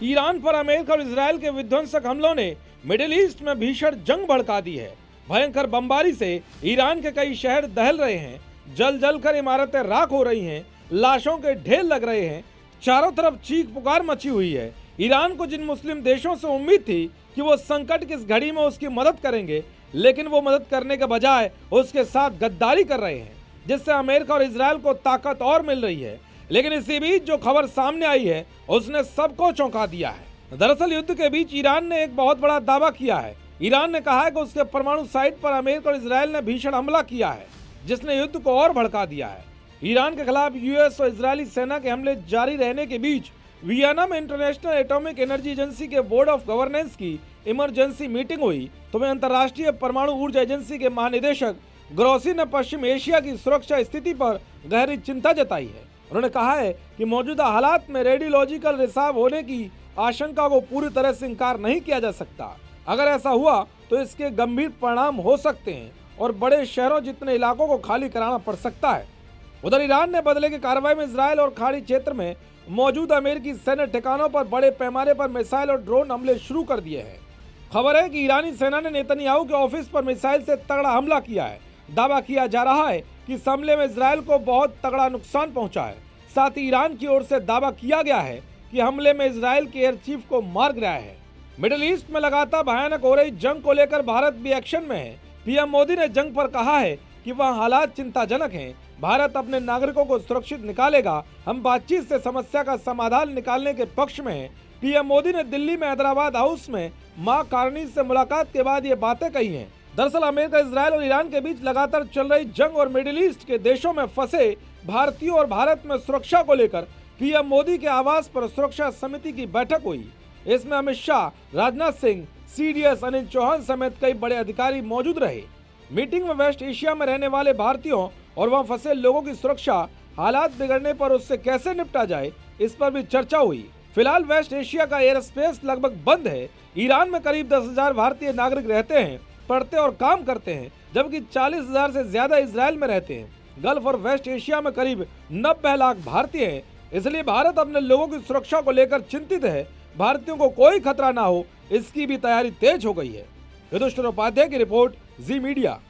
Iran पर America और Israel के विध्वंसक हमलों ने मिडिल ईस्ट में भीषण जंग भड़का दी है। भयंकर बमबारी से ईरान के कई शहर दहल रहे हैं, जल जल कर इमारतें राख हो रही हैं, लाशों के ढेर लग रहे हैं, चारों तरफ चीख पुकार मची हुई है। ईरान को जिन मुस्लिम देशों से उम्मीद थी कि वो संकट की इस घड़ी में उसकी मदद करेंगे, लेकिन वो मदद करने के बजाय उसके साथ गद्दारी कर रहे हैं, जिससे अमेरिका और इजरायल को ताकत और मिल रही है। लेकिन इसी बीच जो खबर सामने आई है उसने सबको चौंका दिया है। दरअसल युद्ध के बीच ईरान ने एक बहुत बड़ा दावा किया है। ईरान ने कहा है कि उसके परमाणु साइट पर अमेरिका और इजरायल ने भीषण हमला किया है, जिसने युद्ध को और भड़का दिया है। ईरान के खिलाफ यूएस और इजरायली सेना के हमले जारी रहने के बीच वियना में इंटरनेशनल एटॉमिक एनर्जी एजेंसी के बोर्ड ऑफ गवर्नेंस की इमरजेंसी मीटिंग हुई, तो वहीं अंतर्राष्ट्रीय परमाणु ऊर्जा एजेंसी के महानिदेशक ग्रोसी ने पश्चिम एशिया की सुरक्षा स्थिति पर गहरी चिंता जताई है। उन्होंने कहा है कि मौजूदा हालात में रेडियोलॉजिकल रिसाव होने की आशंका को पूरी तरह से इंकार नहीं किया जा सकता। अगर ऐसा हुआ तो इसके गंभीर परिणाम हो सकते हैं और बड़े शहरों जितने इलाकों को खाली कराना पड़ सकता है। उधर ईरान ने बदले की कार्रवाई में इजरायल और खाड़ी क्षेत्र में मौजूद अमेरिकी सैन्य ठिकानों पर बड़े पैमाने पर मिसाइल और ड्रोन हमले शुरू कर दिए हैं। खबर है कि ईरानी सेना ने नेतन्याहू के ऑफिस पर मिसाइल से तगड़ा हमला किया है। दावा किया जा रहा है कि इस हमले में इजरायल को बहुत तगड़ा नुकसान पहुंचा है। साथ ही ईरान की ओर से दावा किया गया है कि हमले में इजरायल के एयर चीफ को मार गिराया है। मिडिल ईस्ट में लगातार भयानक हो रही जंग को लेकर भारत भी एक्शन में है। पीएम मोदी ने जंग पर कहा है कि वहाँ हालात चिंताजनक हैं। भारत अपने नागरिकों को सुरक्षित निकालेगा। हम बातचीत से समस्या का समाधान निकालने के पक्ष में हैं। पीएम मोदी ने दिल्ली में हैदराबाद हाउस में मां कारनी से मुलाकात के बाद ये बातें कही हैं। दरअसल अमेरिका, इजरायल और ईरान के बीच लगातार चल रही जंग और मिडिल ईस्ट के देशों में फंसे भारतीयों और भारत में सुरक्षा को लेकर पीएम मोदी के आवास पर सुरक्षा समिति की बैठक हुई। इसमें अमित शाह, राजनाथ सिंह, सीडीएस अनिल चौहान समेत कई बड़े अधिकारी मौजूद रहे। मीटिंग में वेस्ट एशिया में रहने वाले भारतीयों और वहां फंसे लोगों की सुरक्षा, हालात बिगड़ने पर उससे कैसे निपटा जाए, इस पर भी चर्चा हुई। फिलहाल वेस्ट एशिया का एयर स्पेस लगभग बंद है। ईरान में करीब 10,000 भारतीय नागरिक रहते हैं, पढ़ते और काम करते हैं, जबकि 40,000 से ज्यादा इजरायल में रहते हैं। गल्फ और वेस्ट एशिया में करीब 90 लाख भारतीय हैं। इसलिए भारत अपने लोगों की सुरक्षा को लेकर चिंतित है। भारतीयों को कोई खतरा ना हो, इसकी भी तैयारी तेज हो गई है। युधिष्ठिर उपाध्याय की रिपोर्ट, जी मीडिया।